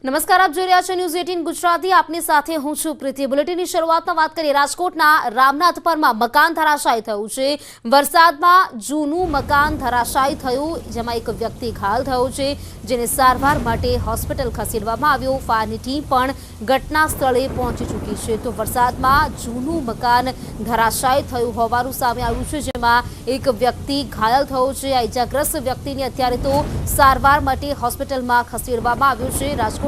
નમસ્કાર, આપ જોઈ રહ્યા છો ન્યૂઝ 18 ગુજરાતી। આપની સાથે હું છું પ્રીતિ। બુલેટિનની શરૂઆતમાં વાત કરીએ રાજકોટના રામનાથપરમાં મકાન ધરાશાયી થયું છે। વરસાદમાં જૂનું મકાન ધરાશાયી થયું, જેમાં એક વ્યક્તિ ઘાયલ થયો છે, જેને સારવાર માટે હોસ્પિટલ ખસેડવામાં આવ્યો। ફાયરની ટીમ પણ ઘટના સ્થળે પહોંચી ચૂકી છે। તો વરસાદમાં જૂનું મકાન ધરાશાયી થયું હોવાનું સામે આવ્યું છે, જેમાં એક વ્યક્તિ ઘાયલ થયો છે। આ ઇજાગ્રસ્ત વ્યક્તિને અત્યારે તો સારવાર માટે હોસ્પિટલમાં ખસેડવામાં આવ્યો છે। રાજકોટના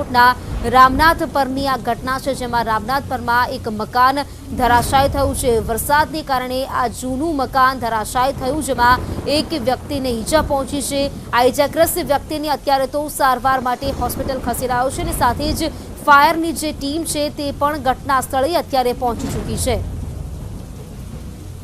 રામનાથપરની આ ઘટના છે, જેમાં રામનાથપરમાં એક મકાન ધરાશાયી થયું છે। વરસાદને કારણે આ જૂનું મકાન ધરાશાયી થયું, જેમાં એક વ્યક્તિને ઈજા પહોંચી છે। આ ઇજાગ્રસ્ત વ્યક્તિને અત્યારે તો સારવાર માટે હોસ્પિટલ ખસેડાયો છે અને સાથે જ ફાયરની જે ટીમ છે તે પણ ઘટના સ્થળે અત્યારે પહોંચી ચૂકી છે।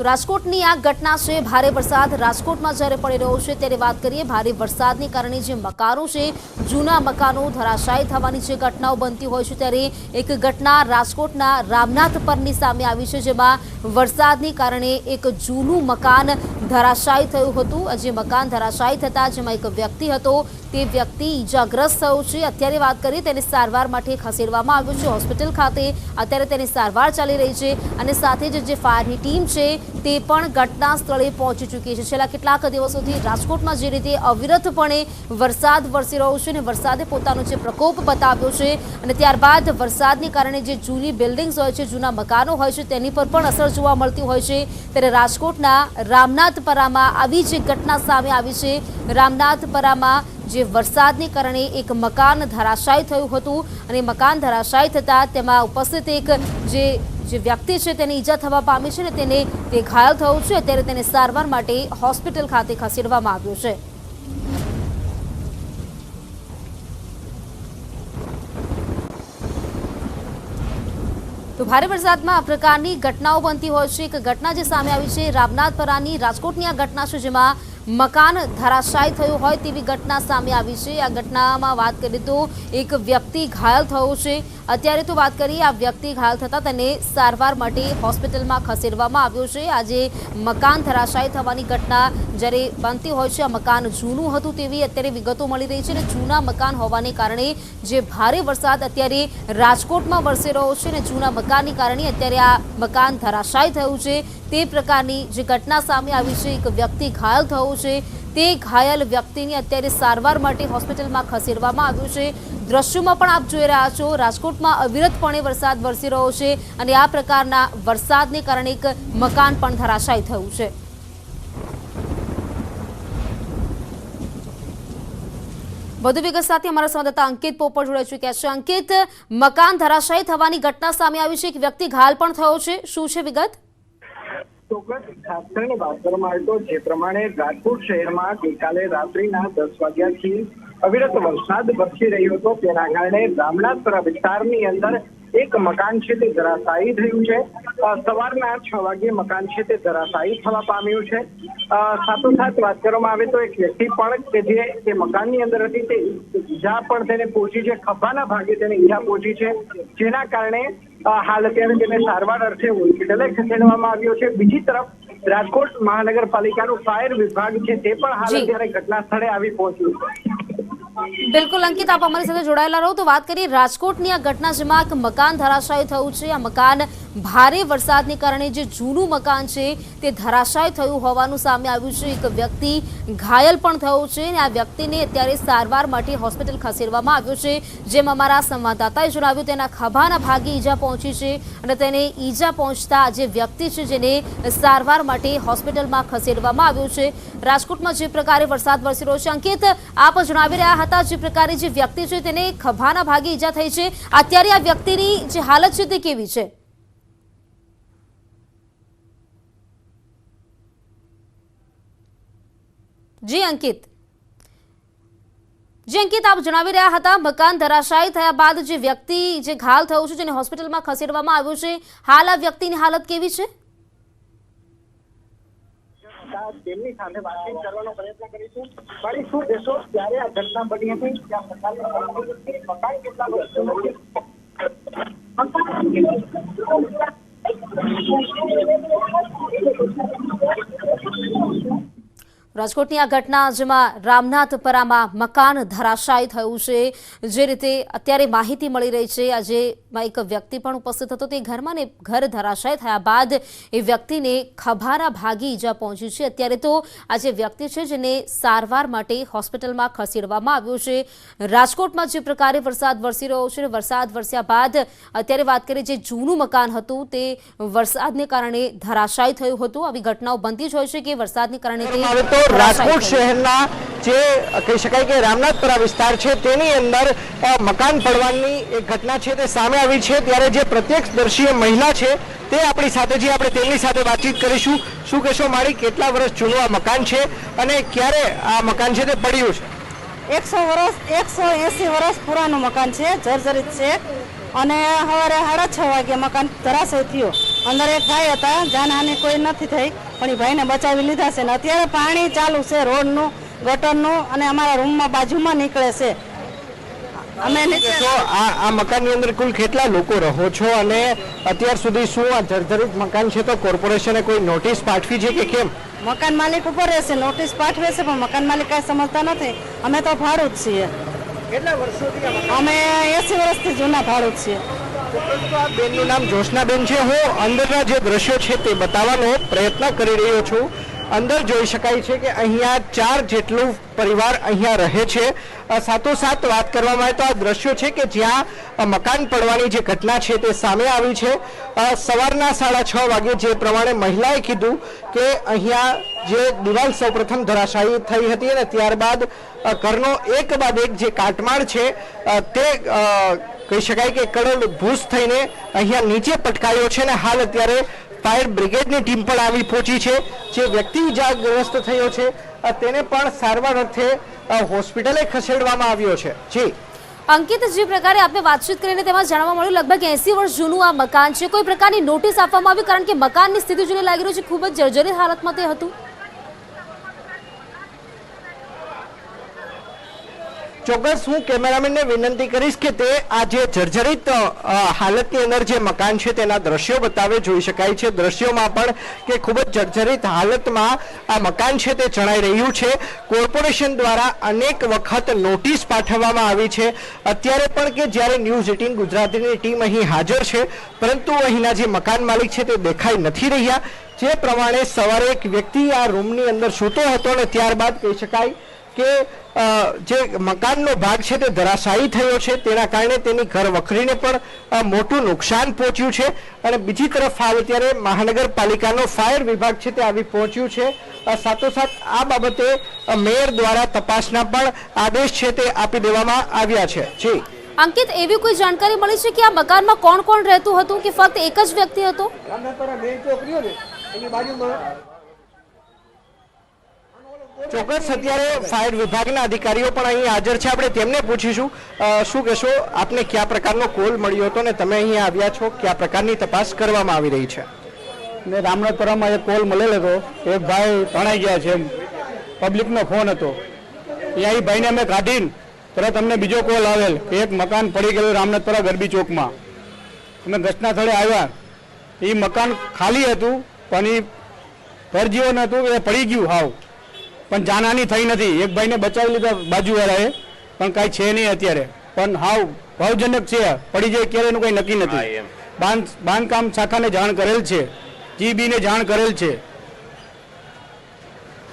રાજકોટની આ ઘટના છે। ભારે વરસાદ રાજકોટમાં જ્યારે પડી રહ્યો છે ત્યારે વાત કરીએ ભારે વરસાદને કારણે જે મકાનો છે, જૂના મકાનો ધરાશાયી થવાની જે ઘટનાઓ બનતી હોય છે, ત્યારે એક ઘટના રાજકોટના રામનાથપરની સામે આવી છે, જેમાં વરસાદને કારણે એક જૂનું મકાન ધરાશાયી થયું હતું। જે મકાન ધરાશાયી થતાં જેમાં એક વ્યક્તિ હતો, તે વ્યક્તિ ઈજાગ્રસ્ત થયો છે। અત્યારે વાત કરીએ તેને સારવાર માટે ખસેડવામાં આવ્યો છે હોસ્પિટલ ખાતે। અત્યારે તેની સારવાર ચાલી રહી છે અને સાથે જ જે ફાયરની ટીમ છે તે પણ ઘટના સ્થળે પહોંચી ચૂકી છે। છેલ્લા કેટલાક દિવસોથી રાજકોટમાં જે રીતે અવિરતપણે વરસાદ વરસી રહ્યો છે અને વરસાદે પોતાનો જે પ્રકોપ બતાવ્યો છે અને ત્યારબાદ વરસાદને કારણે જે જૂની બિલ્ડિંગ્સ હોય છે, જૂના મકાનો હોય છે, તેની પર પણ અસર જોવા મળતી હોય છે। ત્યારે રાજકોટના રામનાથપરામાં આવી જે ઘટના સામે આવી છે। રામનાથપરામાં જે વરસાદને કારણે એક મકાન ધરાશાયી થયું હતું અને મકાન ધરાશાયી થતાં તેમાં ઉપસ્થિત એક જે વ્યક્તિ છે તેને ઈજા થવા પામી છે અને તે ઘાયલ થયું છે। અત્યારે તેને સારવાર માટે હોસ્પિટલ ખાતે ખસેડવામાં આવ્યો છે। તો ભારે વરસાદમાં આ પ્રકારની ઘટનાઓ બનતી હોય છે। એક ઘટના જે સામે આવી છે રામનાથપરાની, રાજકોટની આ ઘટના છે, જેમાં મકાન ધરાશાયી થયું હોય તેવી ઘટના સામે આવી છે। આ ઘટનામાં વાત કરીએ તો એક વ્યક્તિ ઘાયલ થયો છે। અત્યારે તો વાત કરીએ આ વ્યક્તિ ઘાયલ થતાં તેને સારવાર માટે હોસ્પિટલમાં ખસેડવામાં આવ્યો છે। આજે મકાન ધરાશાયી થવાની ઘટના જ્યારે બનતી હોય છે, આ મકાન જૂનું હતું તેવી અત્યારે વિગતો મળી રહી છે અને જૂના મકાન હોવાને કારણે જે ભારે વરસાદ અત્યારે રાજકોટમાં વરસી રહ્યો છે અને જૂના મકાનને કારણે અત્યારે આ મકાન ધરાશાયી થયું છે, તે પ્રકારની જે ઘટના સામે આવી છે। એક વ્યક્તિ ઘાયલ થયો છે, તે ઘાયલ વ્યક્તિને અત્યારે સારવાર માટે હોસ્પિટલમાં ખસેડવામાં આવ્યું છે। દ્રશ્યોમાં પણ આપ જોઈ રહ્યા છો, રાજકોટમાં અવિરતપણે વરસાદ વરસી રહ્યો છે અને આ પ્રકારના વરસાદને કારણે એક મકાન પણ ધરાશાયી થયું છે। વધુ વિગત સાથે અમારા સંવાદદાતા અંકિત પોપટ જોડાઈ ચૂક્યા છે। અંકિત, મકાન ધરાશાયી થવાની ઘટના સામે આવી છે, એક વ્યક્તિ ઘાયલ પણ થયો છે, શું છે વિગત? ખાસ કરીને વાત કરવામાં આવે તો જે પ્રમાણે રાજકોટ શહેરમાં ગઈકાલે રાત્રિના 10 વાગ્યાથી અવિરત વરસાદ વરસી રહ્યો હતો, તેના કારણે રામનાથપરા વિસ્તારની અંદર એક મકાન છે તે ધરાશાયી થયું છે। સવારના 6 વાગ્યે મકાન છે તે ધરાશાયી થવા પામ્યું છે। સાથોસાથ વાત કરવામાં આવે તો એક વ્યક્તિ પણ કે જે મકાનની અંદર હતી તે ઈજા પણ તેને પહોંચી છે, ખભાના ભાગે તેને ઈજા પહોંચી છે, જેના કારણે હાલ અત્યારે તેને સારવાર અર્થે હોસ્પિટલે ખસેડવામાં આવ્યો છે। બીજી તરફ રાજકોટ મહાનગરપાલિકાનું ફાયર વિભાગ છે તે પણ હાલ અત્યારે ઘટના સ્થળે આવી પહોંચ્યું છે। બિલકુલ અંકિત, આપ અમારી સાથે જોડાયેલા રહો। તો વાત કરીએ રાજકોટની આ ઘટના, જેમાં એક મકાન ધરાશાયી થયું છે। આ મકાન ભારે વરસાદને કારણે જે જૂનું મકાન છે તે ધરાશાયી થયું હોવાનું સામે આવ્યું છે। એક વ્યક્તિ ઘાયલ પણ થયો છે અને આ વ્યક્તિને અત્યારે સારવાર માટે હોસ્પિટલ ખસેડવામાં આવ્યો છે। જેમ અમારા સંવાદદાતાએ જણાવ્યું, તેના ખભાના ભાગે ઈજા પહોંચી છે અને તેને ઈજા પહોંચતા જે વ્યક્તિ છે જેને સારવાર માટે હોસ્પિટલમાં ખસેડવામાં આવ્યો છે। રાજકોટમાં જે પ્રકારે વરસાદ વરસી રહ્યો છે, અંકિત આપ જણાવી રહ્યા હતા, જે પ્રકારે જે વ્યક્તિ છે તેને ખભાના ભાગે ઈજા થઈ છે, અત્યારે આ વ્યક્તિની જે હાલત છે તે કેવી છે? જી અંકિત, આપ જણાવી રહ્યા હતા, મકાન ધરાશાયી થયા બાદ જે વ્યક્તિ જે ઘાયલ થયું છે, જેને હોસ્પિટલમાં ખસેડવામાં આવ્યું છે, હાલ આ વ્યક્તિની હાલત કેવી છે? તેમની સાથે વાતચીત કરવાનો પ્રયત્ન કરીશું। મારી શું કહેશો, ત્યારે આ ઘટના બની હતી, મકાન કેટલા વર્ષોનું છે? રાજકોટની આ ઘટના જેમાં રામનાથપરામાં મકાન ધરાશાયી થયું છે, જે રીતે અત્યારે માહિતી મળી રહી છે, આજે એક વ્યક્તિ પણ ઉપસ્થિત હતો તે ઘરમાં ને ઘર ધરાશાયી થયા બાદ એ વ્યક્તિને ખભાના ભાગે ઈજા પહોંચી છે। અત્યારે તો આ જે વ્યક્તિ છે જેને સારવાર માટે હોસ્પિટલમાં ખસેડવામાં આવ્યો છે। રાજકોટમાં જે પ્રકારે વરસાદ વરસી રહ્યો છે, વરસાદ વરસ્યા બાદ અત્યારે વાત કરીએ જે જૂનું મકાન હતું તે વરસાદને કારણે ધરાશાયી થયું હતું। આવી ઘટનાઓ બનતી જ હોય છે કે વરસાદને કારણે રાજકોટ શહેરના જે કહી શકાય કે રામનાથપરા વિસ્તાર છે તેની અંદર મકાન પડવાની એક ઘટના છે તે સામે આવી છે। ત્યારે જે પ્રત્યક્ષદર્શી મહિલા છે તે આપણી સાથે છે, આપણે તેમની સાથે વાતચીત કરીશું। શું કહેશો મારી, કેટલા વર્ષ જૂનું આ મકાન છે અને ક્યારે આ મકાન છે તે પડ્યું છે? 180 વર્ષ પુરાનું મકાન છે, જર્જરિત છે અને સવારે 6:30 વાગે મકાન ધરાશાયી થયો। અંદર એક ભાઈ હતા, જાનહાની કોઈ નથી થઈ પણ એ ભાઈને બચાવી લીધા છે ને અત્યારે પાણી ચાલુ છે, રોડનું, ગટરનું અને અમારા રૂમમાં બાજુમાં નીકળે છે। અમે આ મકાનની અંદર કુલ કેટલા લોકો રહો છો અને અત્યાર સુધી શું આ જર્જરિત મકાન છે તો કોર્પોરેશને કોઈ નોટિસ પાઠવી છે કે કેમ? મકાન માલિક ઉપર રહેશે, નોટિસ પાઠવે છે પણ મકાન માલિક કાંઈ સમજતા નથી। અમે તો ભાડું જ છીએ। કેટલા વર્ષોથી અમે 80 વર્ષથી જૂના ભાડું જ છીએ। આ બેનનું નામ જોશનાબેન છે। હું અંદરના જે દ્રશ્યો છે તે બતાવવાનો પ્રયત્ન કરી રહ્યો છું। અંદર જોઈ શકાય છે કે અહીંયા 4 જેટલું પરિવાર અહીંયા રહે છે। સાથોસાથ વાત કરવામાં આવે તો આ દ્રશ્યો છે કે જ્યાં મકાન પડવાની જે ઘટના છે તે સામે આવી છે। સવારના 6:30 વાગે જે પ્રમાણે મહિલાએ કીધું કે અહીંયા જે દિવાલ સૌપ્રથમ ધરાશાયી થઈ હતી અને ત્યારબાદ ઘરનો એક બાદ એક જે કાટમાળ છે તે કહી શકાય કે કરોડ ભૂસ થઈને અહીંયા નીચે પટકાયો છે અને હાલ અત્યારે ફાયર બ્રિગેડની ટીમ પણ આવી પહોંચી છે। જે વ્યક્તિ ઇજાગ્રસ્ત થયો છે તેને પણ સારવાર અર્થે હોસ્પિટલે ખસેડવામાં આવ્યો છે। જી અંકિત, જે પ્રકારે આપણે વાતચીત કરીને તેમાં જાણવા મળ્યું લગભગ 80 વર્ષ જૂનું આ મકાન છે, કોઈ પ્રકારની નોટિસ આપવામાં આવી? કારણ કે મકાનની સ્થિતિ જોઈને લાગી રહ્યું છે ખૂબ જ જર્જરિત હાલતમાં તે હતું। ચોક્કસ હું કેમેરામેનને વિનંતી કરીશ કે તે આ જે જર્જરિત હાલતની અંદર જે મકાન છે તેના દ્રશ્યો બતાવે। જોઈ શકાય છે દ્રશ્યોમાં પણ કે ખૂબ જ જર્જરિત હાલતમાં આ મકાન છે તે જણાઈ રહ્યું છે। કોર્પોરેશન દ્વારા અનેક વખત નોટિસ પાઠવવામાં આવી છે। અત્યારે પણ કે જ્યારે ન્યૂઝ 18 ગુજરાતીની ટીમ અહીં હાજર છે પરંતુ અહીંના જે મકાન માલિક છે તે દેખાઈ નથી રહ્યા। જે પ્રમાણે સવારે એક વ્યક્તિ આ રૂમની અંદર સૂતો હતો અને ત્યારબાદ કહી શકાય કે જે મકાનનો ભાગ છે તે ધરાશાયી થયો છે, તેના કારણે તેની ઘર વખરીને પણ મોટું નુકસાન પહોંચ્યું છે। અને બીજી તરફ હાલ અત્યારે મહાનગરપાલિકાનો ફાયર વિભાગ છે તે આવી પહોંચ્યું છે। સાથોસાથ આ બાબતે મેયર દ્વારા તપાસના પણ આદેશ છે તે આપી દેવામાં આવ્યા છે। જી અંકિત, એવી કોઈ જાણકારી મળી છે કે આ મકાનમાં કોણ કોણ રહેતું હતું કે ફક્ત એક જ વ્યક્તિ હતો? ચોક્કસ અત્યારે ફાયર વિભાગના અધિકારીઓ પણ અહીં હાજર છે, આપણે તેમને પૂછીશું। શું કહેશો, આપને કયા પ્રકારનો કોલ મળ્યો હતો ને તમે અહીં આવ્યા છો, કયા પ્રકારની તપાસ કરવામાં આવી રહી છે? ને રામનાથપરામાં એક કોલ મળેલો હતો, એક ભાઈ તણાઈ ગયા છે, પબ્લિકનો ફોન હતો। ત્યાં એ ભાઈને અમે કાઢીને તરત અમને બીજો કોલ આવેલ કે એક મકાન પડી ગયેલું રામનાથપરા ગરબી ચોકમાં। અમે ઘટના સ્થળે આવ્યા, એ મકાન ખાલી હતું પણ એ ઘર જેવો નહોતું, એ પડી ગયું હાવ, પણ જાનહાની થઈ નથી। એક ભાઈને બચાવી લીધા બાજુવાળાએ, પણ કાંઈ છે નહીં અત્યારે, પણ હાવ ભાવજનક છે, પડી જાય ક્યારે એનું કંઈ નક્કી નથી। બાંધકામ શાખાને જાણ કરેલ છે, જીબીને જાણ કરેલ છે।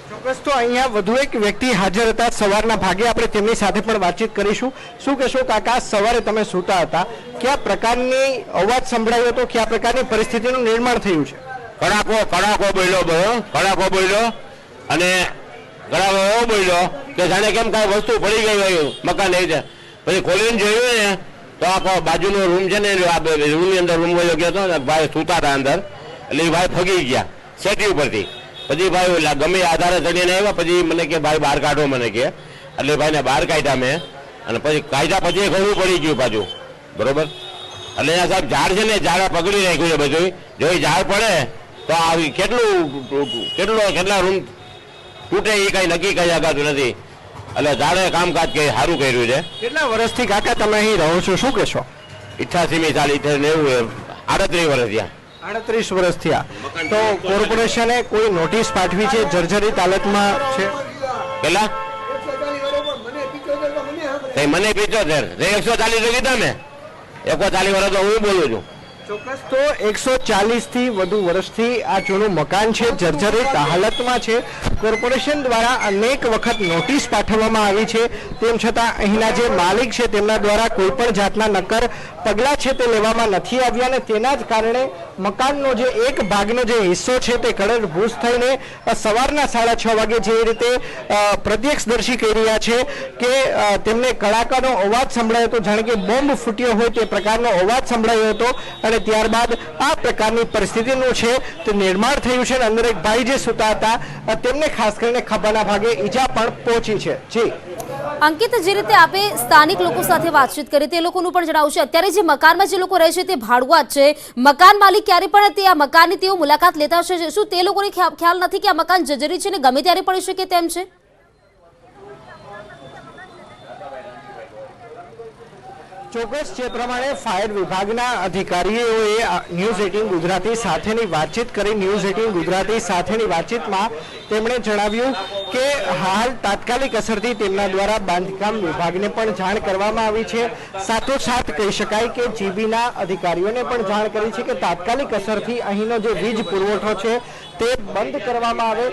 ચોક્કસ તો અહીંયા વધુ એક વ્યક્તિ હાજર હતા સવારના ભાગે, આપણે તેમની સાથે પણ વાતચીત કરીશું। શું કહેશો કાકા, સવારે તમે સૂતા હતા, કયા પ્રકારની અવાજ સંભળાયો હતો, કયા પ્રકારની પરિસ્થિતિનું નિર્માણ થયું છે? કડાકો બોલ્યો અને ગળામાં એવો બોલ્યો કે જાણે કેમ કાંઈ વસ્તુ પડી ગઈ હોય મકાન એ રીતે। પછી ખોલીને જોયું ને તો આખો બાજુનો રૂમ છે ને રૂમની અંદર રૂમ ગયો હતો ને ભાઈ સૂતા હતા અંદર, એટલે એ ભાઈ ફગી ગયા સેટી ઉપરથી। પછી ભાઈ ગમે આધારે ચડીને આવ્યા, પછી મને કે ભાઈ બહાર કાઢો મને કે, એટલે ભાઈને બહાર કાઢ્યા મેં, અને પછી કાઢ્યા પછી ઘણું પડી ગયું પાછું, બરોબર। એટલે અહીંયા સાહેબ ઝાડ છે ને, ઝાડ પકડી નાખ્યું છે બધું, જો એ ઝાડ પડે તો આવી કેટલા રૂમ તૂટે એ કઈ નક્કી કરી શકાતું નથી। એટલે ઝાડે કામકાજ કે સારું કર્યું છે। કેટલા વર્ષથી કાકા તમે અહીં રહો છો, શું કહેશો? 88મી સાલ 90 38 વર્ષ થયા। 38 વર્ષ થયા. તો કોર્પોરેશને કોઈ નોટિસ પાઠવી છે? જર્જરિત હાલતમાં છે. પેલા મને 75 140 કીધા મેં 140 વર્ષ તો હું બોલું છું. ચોક્કસ. તો 140 થી વધુ વર્ષથી આ જૂનું મકાન છે, જર્જરિત હાલતમાં છે. કોર્પોરેશન દ્વારા અનેક વખત નોટિસ પાઠવવામાં આવી છે, તેમ છતાં અહીંના જે માલિક છે તેમના દ્વારા કોઈ પણ જાતના નક્કર પગલાં છે તે લેવામાં નથી આવ્યા અને તેના જ કારણે મકાનનો જે એક ભાગનો જે હિસ્સો છે તે કલરભૂસ થઈને સવારના 6:30 વાગે જે રીતે પ્રત્યક્ષદર્શી કહી રહ્યા છે કે તેમને કડાકાનો અવાજ સંભળાયો હતો, જાણે કે બોમ્બ ફૂટ્યો હોય તે પ્રકારનો અવાજ સંભળાયો હતો અને ત્યારબાદ આ પ્રકારની પરિસ્થિતિનું છે તે નિર્માણ થયું છે અને અંદર એક ભાઈ જે સૂતા હતા તેમને ખાસ કરીને ખભાના ભાગે ઈજા પણ પહોંચી છે. જી અંકિત, જે રીતે આપે સ્થાનિક લોકો સાથે વાતચીત કરી તે લોકોનું પણ જણાવવું છે, અત્યારે જે મકાનમાં જે લોકો રહે છે તે ભાડુઆ જ છે, મકાન માલિક ક્યારે પણ તે આ મકાનની તેઓ મુલાકાત લેતા હશે, શું તે લોકોને ખ્યાલ નથી કે આ મકાન જર્જરિત છે ને ગમે ત્યારે પડી શકે તેમ છે? ચોક્કસ. જે પ્રમાણે ફાયર વિભાગના અધિકારીઓએ ન્યૂઝ 18 ગુજરાતી સાથેની વાતચીત કરી, ન્યૂઝ 18 ગુજરાતી સાથેની વાતચીતમાં તેમણે જણાવ્યું કે હાલ તાત્કાલિક અસરથી તેમના દ્વારા બાંધકામ વિભાગને પણ જાણ કરવામાં આવી છે. સાથોસાથ કહી શકાય કે જીબીના અધિકારીઓને પણ જાણ કરી છે કે તાત્કાલિક અસરથી અહીંનો જે વીજ પુરવઠો છે તે બંધ કરવામાં આવે.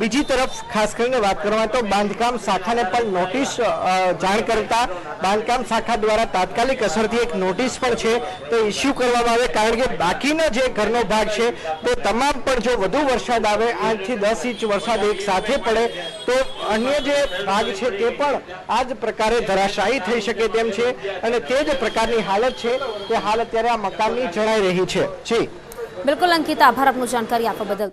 બીજી તરફ ખાસ કરીને વાત કરવામાં તો બાંધકામ શાખાને પણ નોટિસ જાણ કરતા બાંધકામ શાખા દ્વારા તાત્કાલિક અસરથી એક નોટિસ પણ છે તે ઇસ્યુ કરવામાં આવે, કારણ કે બાકીનો જે ઘરનો ભાગ છે તે તમામ પણ જો વધુ વરસાદ આવે 8 થી 10 ઇંચ વરસાદ એક સાથે પડે તો અન્ય જે ભાગ છે તે પણ આ જ પ્રકારે ધરાશાયી થઈ શકે તેમ છે અને તે જ પ્રકારની હાલત છે તે હાલ અત્યારે આ મકાનની જણાઈ રહી છે. જી બિલકુલ અંકિત, આભાર આપનું જાણકારી આપવા બદલ.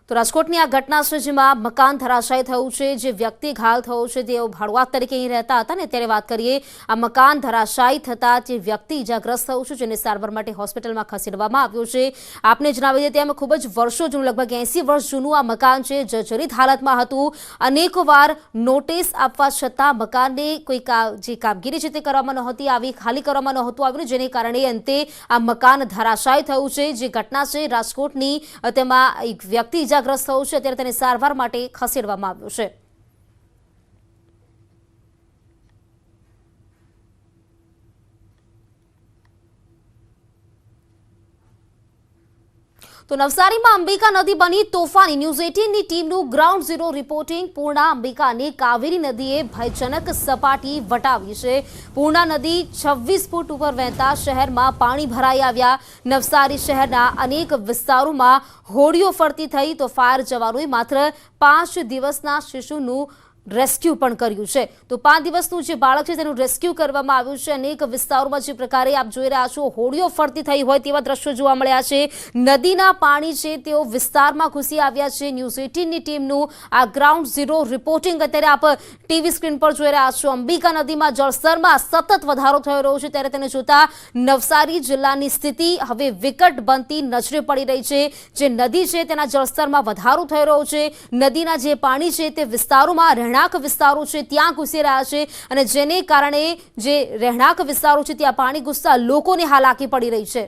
તો રાજકોટની આ ઘટના છે જેમાં મકાન ધરાશાયી થયું છે, જે વ્યક્તિ ઘાયલ થયો છે તેઓ ભાડુઆત તરીકે અહીં રહેતા હતા ને ત્યારે વાત કરીએ આ મકાન ધરાશાયી થતા જે વ્યક્તિ ઇજાગ્રસ્ત થયું છે જેને સારવાર માટે હોસ્પિટલમાં ખસેડવામાં આવ્યો છે. આપને જણાવી દઈએ તેમ ખૂબ જ વર્ષો જૂનું, લગભગ 80 વર્ષ જૂનું આ મકાન છે, જર્જરિત હાલતમાં હતું. અનેકવાર નોટિસ આપવા છતાં મકાનને કોઈ જે કામગીરી છે તે કરવામાં નહોતી આવી, ખાલી કરવામાં નહોતું આવ્યું, જેને કારણે અંતે આ મકાન ધરાશાયી થયું છે. જે ઘટના છે રાજકોટની, તેમાં એક વ્યક્તિ ઇજાગ્રસ્ત થયું છે, અત્યારે તેને સારવાર માટે ખસેડવામાં આવ્યો છે. તો નવસારીમાં અંબિકા નદી બની તોફાની. ન્યૂઝ 18ની ટીમનું ગ્રાઉન્ડ ઝીરો રિપોર્ટિંગ. પૂર્ણા અંબિકાની કાવેરી નદીએ ભયજનક સપાટી વટાવી છે. પૂર્ણા નદી 26 ફૂટ ઉપર વહેતા શહેરમાં પાણી ભરાઈ આવ્યા. નવસારી શહેરના અનેક વિસ્તારોમાં હોડીઓ ફરતી થઈ. તો ફાયર જવાનોએ માત્ર 5 દિવસના શિશુનું રેસ્ક્યુ પણ કર્યું છે. તો 5 દિવસનું જે બાળક છે તેનું રેસ્ક્યુ કરવામાં આવ્યું છે. અનેક વિસ્તારોમાં જે પ્રકારે આપ જોઈ રહ્યા છો હોડીઓ ફરતી થઈ હોય તેવા દ્રશ્યો જોવા મળ્યા છે. નદીના પાણી છે તેઓ વિસ્તારમાં ઘૂસી આવ્યા છે. ન્યૂઝ 18ની ટીમનું આ ગ્રાઉન્ડ ઝીરો રિપોર્ટિંગ અત્યારે આપ ટીવી સ્ક્રીન પર જોઈ રહ્યા છો. અંબિકા નદીમાં જળસ્તરમાં સતત વધારો થઈ રહ્યો છે, ત્યારે તેને જોતા નવસારી જિલ્લાની સ્થિતિ હવે વિકટ બનતી નજરે પડી રહી છે. જે નદી છે તેના જળસ્તરમાં વધારો થઈ રહ્યો છે. નદીના જે પાણી છે તે વિસ્તારોમાં રહેણાંક વિસ્તારો છે ત્યાં ઘૂસી રહ્યા છે અને જેને કારણે જે રહેણાંક વિસ્તારો છે ત્યાં પાણી ઘૂસતા લોકોને હાલાકી પડી રહી છે.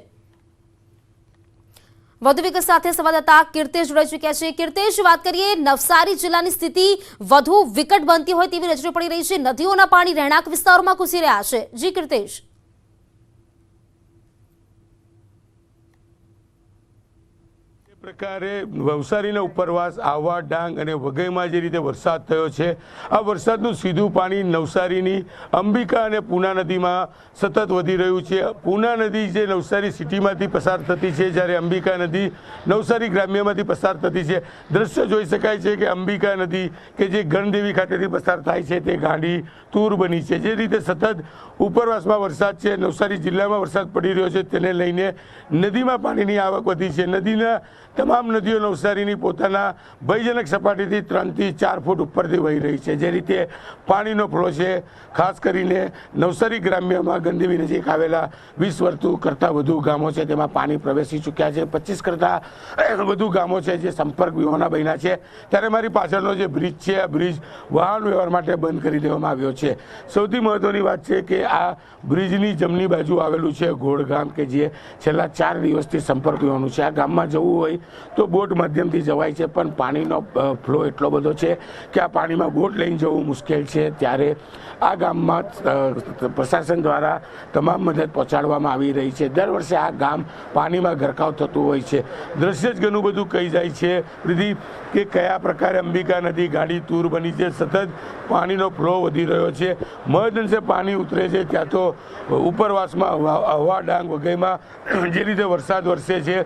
વધુ વિગત સાથે સંવાદદાતા કીર્તેશ જોડાઈ ચૂક્યા છે. કીર્તેશ, વાત કરીએ નવસારી જિલ્લાની સ્થિતિ વધુ વિકટ બનતી હોય તેવી નજરે પડી રહી છે. નદીઓના પાણી રહેણાંક વિસ્તારોમાં ઘૂસી રહ્યા છે. જી કીર્તેશ. પ્રકારે નવસારીના ઉપરવાસ આહવા, ડાંગ અને વઘઈમાં જે રીતે વરસાદ થયો છે, આ વરસાદનું સીધું પાણી નવસારીની અંબિકા અને પૂર્ણા નદીમાં સતત વધી રહ્યું છે. પૂર્ણા નદી જે નવસારી સિટીમાંથી પસાર થતી છે, જ્યારે અંબિકા નદી નવસારી ગ્રામ્યમાંથી પસાર થતી છે. દ્રશ્ય જોઈ શકાય છે કે અંબિકા નદી કે જે ગણદેવી ખાતેથી પસાર થાય છે તે ગાંડી તૂર બની છે. જે રીતે સતત ઉપરવાસમાં વરસાદ છે, નવસારી જિલ્લામાં વરસાદ પડી રહ્યો છે, તેને લઈને નદીમાં પાણીની આવક વધી છે. નદીના તમામ નદીઓ નવસારીની પોતાના ભયજનક સપાટીથી 3 થી 4 ફૂટ ઉપરથી વહી રહી છે. જે રીતે પાણીનો ફ્લો છે, ખાસ કરીને નવસારી ગ્રામ્યમાં ગંદીવી નજીક આવેલા 20 વર્તુ કરતાં વધુ ગામો છે તેમાં પાણી પ્રવેશી ચૂક્યા છે. 25 કરતાં વધુ ગામો છે જે સંપર્ક વિહોણા બન્યા છે. ત્યારે મારી પાછળનો જે બ્રિજ છે, આ બ્રિજ વાહન વ્યવહાર માટે બંધ કરી દેવામાં આવ્યો છે. સૌથી મહત્વની વાત છે કે આ બ્રિજની જમણી બાજુ આવેલું છે ઘોડ ગામ, કે જે છેલ્લા 4 દિવસથી સંપર્ક વિહોણું છે. આ ગામમાં જવું હોય તો બોટ માધ્યમથી જવાય છે, પણ પાણીનો ફ્લો એટલો બધો છે કે આ પાણીમાં બોટ લઈને જવું મુશ્કેલ છે. ત્યારે આ ગામમાં પ્રશાસન દ્વારા તમામ મદદ પહોંચાડવામાં આવી રહી છે. દર વર્ષે આ ગામ પાણીમાં ગરકાવ થતું હોય છે. દ્રશ્ય જ ઘણું બધું કહી જાય છે પ્રદીપ કે કયા પ્રકારે અંબિકા નદી ગાડી તૂર બની છે. સતત પાણીનો ફ્લો વધી રહ્યો છે. મહદઅંશે પાણી ઉતરે છે ત્યાં તો ઉપરવાસમાં હવા ડાંગ વગેરેમાં જે રીતે વરસાદ વરસે છે,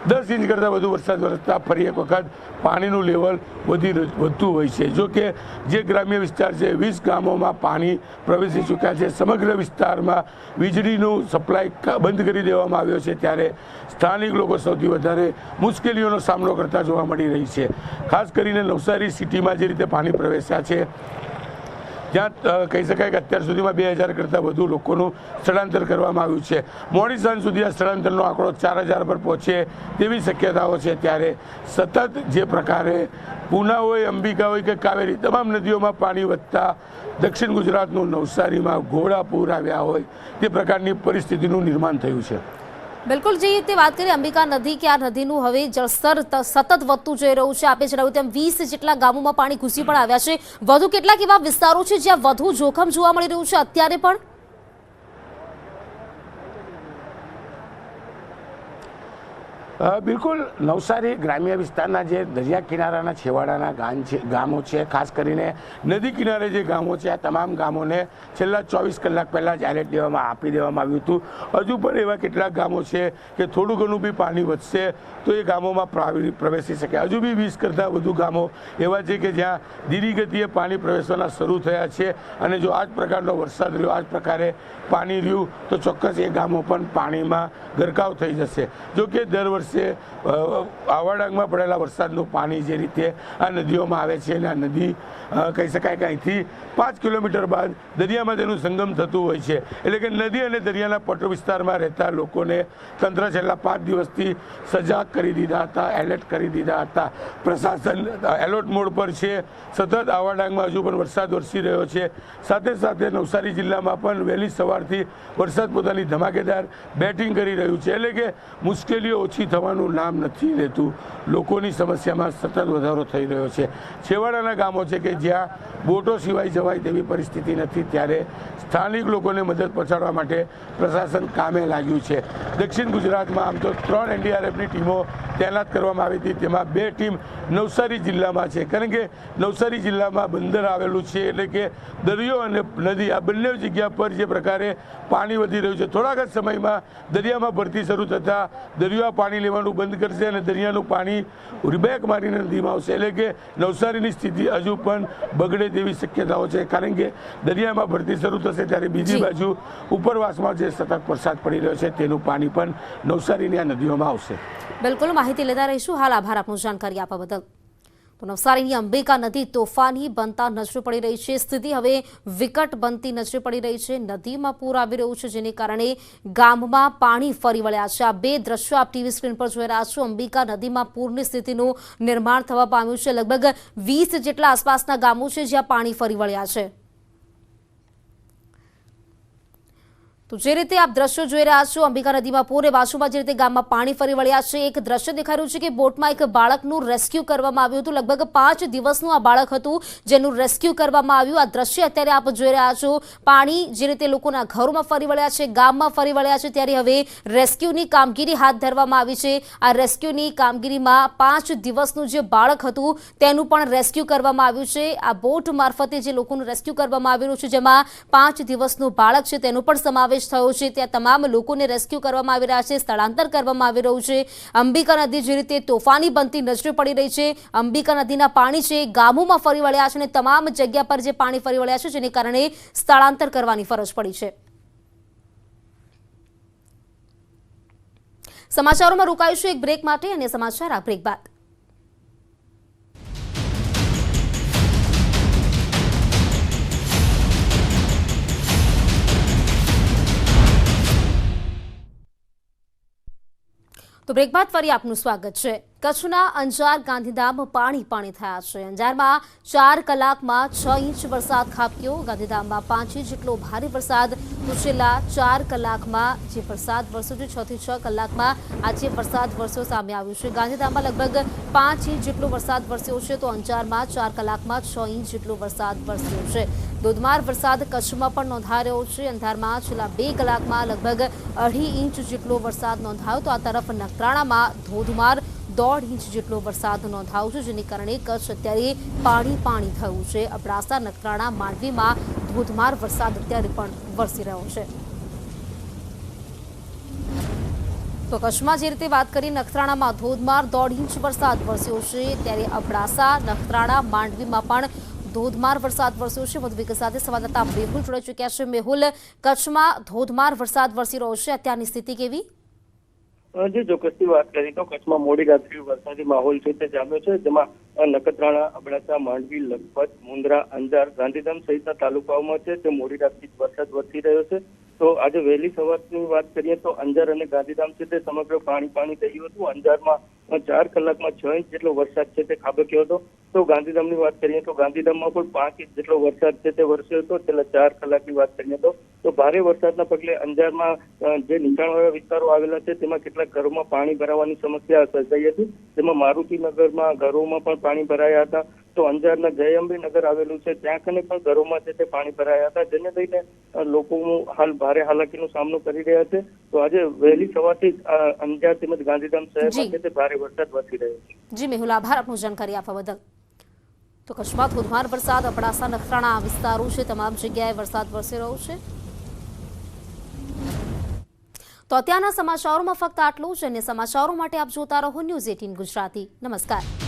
10 ઇંચ કરતાં વધુ વરસાદ વરસતા ફરી એક વખત પાણીનું લેવલ વધતું હોય છે. જો કે જે ગ્રામ્ય વિસ્તાર છે, 20 ગામોમાં પાણી પ્રવેશી ચૂક્યા છે. સમગ્ર વિસ્તારમાં વીજળીનું સપ્લાય બંધ કરી દેવામાં આવ્યો છે. ત્યારે સ્થાનિક લોકો સૌથી વધારે મુશ્કેલીઓનો સામનો કરતા જોવા મળી રહી છે. ખાસ કરીને નવસારી સિટીમાં જે રીતે પાણી પ્રવેશ્યા છે, જ્યાં કહી શકાય કે અત્યાર સુધીમાં 2000 કરતાં વધુ લોકોનું સ્થળાંતર કરવામાં આવ્યું છે. મોડી સાંજ સુધી આ સ્થળાંતરનો આંકડો 4000 પર પહોંચે તેવી શક્યતાઓ છે. ત્યારે સતત જે પ્રકારે પૂના હોય, અંબિકા હોય કે કાવેરી, તમામ નદીઓમાં પાણી વધતા દક્ષિણ ગુજરાતનું નવસારીમાં ઘોડાપૂર આવ્યા હોય તે પ્રકારની પરિસ્થિતિનું નિર્માણ થયું છે. બિલકુલ, જે રીતે વાત કરીએ અંબિકા નદી કે આ નદીનું હવે જળસ્તર સતત વધતું જઈ રહ્યું છે. આપે જણાવ્યું તેમ 20 જેટલા ગામોમાં પાણી ઘૂસી પણ આવ્યા છે. વધુ કેટલાક એવા વિસ્તારો છે જ્યાં વધુ જોખમ જોવા મળી રહ્યું છે અત્યારે પણ? બિલકુલ, નવસારી ગ્રામ્ય વિસ્તારના જે દરિયા કિનારાના છેવાડાના ગામો છે, ખાસ કરીને નદી કિનારે જે ગામો છે, આ તમામ ગામોને છેલ્લા 24 કલાક પહેલાં જ એલર્ટ આપી દેવામાં આવ્યું હતું. હજુ પણ એવા કેટલાક ગામો છે કે થોડું ઘણું બી પાણી વધશે તો એ ગામોમાં પ્રવેશી શકે. હજુ બી 20 કરતાં વધુ ગામો એવા છે કે જ્યાં ધીરી ગતિએ પાણી પ્રવેશવાના શરૂ થયા છે. અને જો આ જ પ્રકારનો વરસાદ રહ્યો, આ જ પ્રકારે પાણી રહ્યું તો ચોક્કસ એ ગામો પણ પાણીમાં ગરકાવ થઈ જશે. જો કે દર વર્ષે આવાડાંગમાં પડેલા વરસાદનું પાણી જે રીતે આ નદીઓમાં આવે છે, અને આ નદી કહી શકાય કે અહીંથી 5 કિલોમીટર બાદ દરિયામાં તેનું સંગમ થતું હોય છે. એટલે કે નદી અને દરિયાના પટ વિસ્તારમાં રહેતા લોકોને તંત્ર છેલ્લા 5 દિવસથી સજાગ કરી દીધા હતા, એલર્ટ કરી દીધા હતા. પ્રશાસન એલર્ટ મોડ પર છે. સતત આવાડાંગમાં હજુ પણ વરસાદ વરસી રહ્યો છે. સાથે સાથે નવસારી જિલ્લામાં પણ વહેલી સવારથી વરસાદ પોતાની ધમાકેદાર બેટિંગ કરી રહ્યું છે. એટલે કે મુશ્કેલીઓ ઓછી થવાનું નામ નથી લેતું. લોકોની સમસ્યામાં સતત વધારો થઈ રહ્યો છે. છેવાડાના ગામો છે કે જ્યાં બોટો સિવાય જવાય તેવી પરિસ્થિતિ નથી. ત્યારે સ્થાનિક લોકોને મદદ પહોંચાડવા માટે પ્રશાસન કામે લાગ્યું છે. દક્ષિણ ગુજરાતમાં આમ તો 3 NDRFની ટીમો તૈનાત કરવામાં આવી હતી. તેમાં 2 ટીમ નવસારી જિલ્લામાં છે, કારણ કે નવસારી જિલ્લામાં બંદર આવેલું છે. એટલે કે દરિયો અને નદી આ બંને જગ્યા પર જે પ્રકારે પાણી વધી રહ્યું છે, થોડાક જ સમયમાં દરિયામાં ભરતી શરૂ થતાં દરિયો પાણી લેવાનું બંધ કરશે અને દરિયાનું પાણી બેક મારીને નદીમાં આવશે. એટલે કે નવસારીની સ્થિતિ હજુ પણ બગડે તેવી શક્યતાઓ છે, કારણ કે દરિયામાં ભરતી શરૂ થશે ત્યારે બીજી બાજુ ઉપરવાસમાં જે સતત વરસાદ પડી રહ્યો છે તેનું પાણી પણ નવસારીની આ નદીઓમાં આવશે. બિલકુલ, માહિતી લેતા રહીશું. હાલ આભાર આપનું જાણકારી આપવા બદલ. તો નવસારીની અંબિકા નદી તોફાની બનતા નજરે પડી રહી છે. સ્થિતિ હવે વિકટ બનતી નજરે પડી રહી છે. નદીમાં પૂર આવી રહ્યું છે, જેને કારણે ગામમાં પાણી ફરી વળ્યા છે. આ 2 દ્રશ્યો આપ ટીવી સ્ક્રીન પર જોઈ રહ્યા છો. અંબિકા નદીમાં પૂરની સ્થિતિનું નિર્માણ થવા પામ્યું છે. લગભગ 20 જેટલા આસપાસના ગામો છે જ્યાં પાણી ફરી વળ્યા છે. તો જે રીતે આપ દ્રશ્યો જોઈ રહ્યા છો, અંબિકા નદીમાં પૂર, બાજુમાં જે રીતે ગામમાં પાણી ફરી વળ્યા છે. એક દ્રશ્ય દેખાઈ રહ્યું છે કે બોટમાં એક બાળકનું રેસ્ક્યુ કરવામાં આવ્યું હતું. લગભગ 5 દિવસનું આ બાળક હતું જેનું રેસ્ક્યુ કરવામાં આવ્યું. આ દ્રશ્ય અત્યારે આપ જોઈ રહ્યા છો. પાણી જે રીતે લોકોના ઘરોમાં ફરી વળ્યા છે, ગામમાં ફરી વળ્યા છે, ત્યારે હવે રેસ્ક્યુની કામગીરી હાથ ધરવામાં આવી છે. આ રેસ્ક્યુની કામગીરીમાં 5 દિવસનું જે બાળક હતું તેનું પણ રેસ્ક્યુ કરવામાં આવ્યું છે. આ બોટ મારફતે જે લોકોનું રેસ્ક્યુ કરવામાં આવેલું છે, જેમાં 5 દિવસનું બાળક છે તેનું પણ સમાવેશ થયો છે. ત્યાં તમામ લોકોને રેસ્ક્યુ કરવામાં આવી રહ્યા છે, સ્થળાંતર કરવામાં આવી રહ્યું છે. અંબિકા નદી જે રીતે તોફાની બનતી નજરે પડી રહી છે, અંબિકા નદીના પાણી છે ગામોમાં ફરી વળ્યા છે અને તમામ જગ્યા પર જે પાણી ફરી વળ્યા છે જેને કારણે સ્થળાંતર કરવાની ફરજ પડી છે. સમાચારોમાં રોકાઈશું એક બ્રેક માટે અને સમાચાર આ બ્રેક બાદ તો બ્રેક બાદ ફરી આપનું સ્વાગત છે। કચ્છના અંજાર ગાંધીધામ પાણી થયા છે। અંજારમાં 4 કલાકમાં 6 ઇંચ વરસાદ ખાબક્યો। ગાંધીધામમાં 5 ઇંચ જેટલો ભારે વરસાદ। તો છેલ્લા 4 કલાકમાં જે વરસાદ વરસ્યો છે 6 થી 6 કલાકમાં આજે વરસાદ વરસ્યો સામે આવ્યો છે। ગાંધીધામમાં લગભગ 5 ઇંચ જેટલો વરસાદ વરસ્યો છે તો અંજારમાં 4 કલાકમાં 6 ઇંચ જેટલો વરસાદ વરસ્યો છે। ધોધમાર વરસાદ કચ્છમાં પણ નોંધાઈ રહ્યો છે। અંધારમાં છેલ્લા 2 કલાકમાં લગભગ 2.5 ઇંચ જેટલો વરસાદ નોંધાયો તો આ તરફ નખત્રાણામાં ધોધમાર 1.5 ઇંચ જેટલો વરસાદ નોંધાયો છે, જેને કારણે કચ્છ અત્યારે પાણી થયું છે। અબડાસા, નખત્રાણા, માંડવીમાં ધોધમાર વરસાદ અત્યારે પણ વરસી રહ્યો છે। તો કચ્છમાં જે રીતે વાત કરી, નખત્રાણામાં ધોધમાર 1.5 ઇંચ વરસાદ વરસ્યો છે, ત્યારે અબડાસા, નખત્રાણા, માંડવીમાં પણ ધોધમાર વરસાદ વરસ્યો છે। વધુ વિગત સાથે સંવાદદાતા મેહુલ જોડાઈ ચૂક્યા છે। મેહુલ, કચ્છમાં ધોધમાર વરસાદ વરસી રહ્યો છે, અત્યારની સ્થિતિ કેવી? જે ચોક્કસથી વાત કરી તો કચ્છમાં મોડી રાત્રે વરસાદી માહોલ છે તે જામ્યો છે, જેમાં નખત્રાણા, અબડાસા, માંડવી, લખપત, મુન્દ્રા, અંજાર, ગાંધીધામ સહિતના તાલુકાઓમાં છે તે મોડી રાતથી વરસાદ વરસી રહ્યો છે। તો આજે વહેલી સવારની વાત કરીએ તો અંજાર અને ગાંધીધામ છે તે સમગ્ર પાણી થયું હતું। અંજારમાં 4 કલાકમાં 6 ઇંચ જેટલો વરસાદ છે તે ખાબક્યો હતો। તો ગાંધીધામની વાત કરીએ તો ગાંધીધામમાં પણ 5 ઇંચ જેટલો વરસાદ છે તે વરસ્યો હતો છેલ્લા 4 કલાકની વાત કરીએ તો ભારે વરસાદના પગલે અંજારમાં જે નીચાણવાળા વિસ્તારો આવેલા છે તેમાં કેટલાક ઘરોમાં પાણી ભરાવાની સમસ્યા સર્જાઈ હતી, જેમાં મારુતિનગરમાં ઘરોમાં પણ પાણી ભરાયા હતા। તો અંજારના જયઅંબે નગર આવેલું છે ત્યાં કને પણ ઘરોમાં છે તે પાણી ભરાયા હતા, જેને લઈને લોકો હાલ ભારે હાલાકીનો સામનો કરી રહ્યા છે। તો આજે વહેલી સવારથી અંજાર તેમજ ગાંધીધામ શહેરમાં છે તે ભારે વરસાદ વરસી રહ્યો છે। જી મેહુલ, આભાર આપનું જાણકારી આપવા બદલ। તો કચ્છમાં ધોધમાર વરસાદ, અબડાસા, નખત્રાણા વિસ્તારો છે તમામ જગ્યાએ વરસાદ વરસી રહ્યો છે। તો અત્યારના સમાચારોમાં ફક્ત આટલું જ, અને સમાચારો માટે આપ જોતા રહો ન્યૂઝ 18 ગુજરાતી। નમસ્કાર।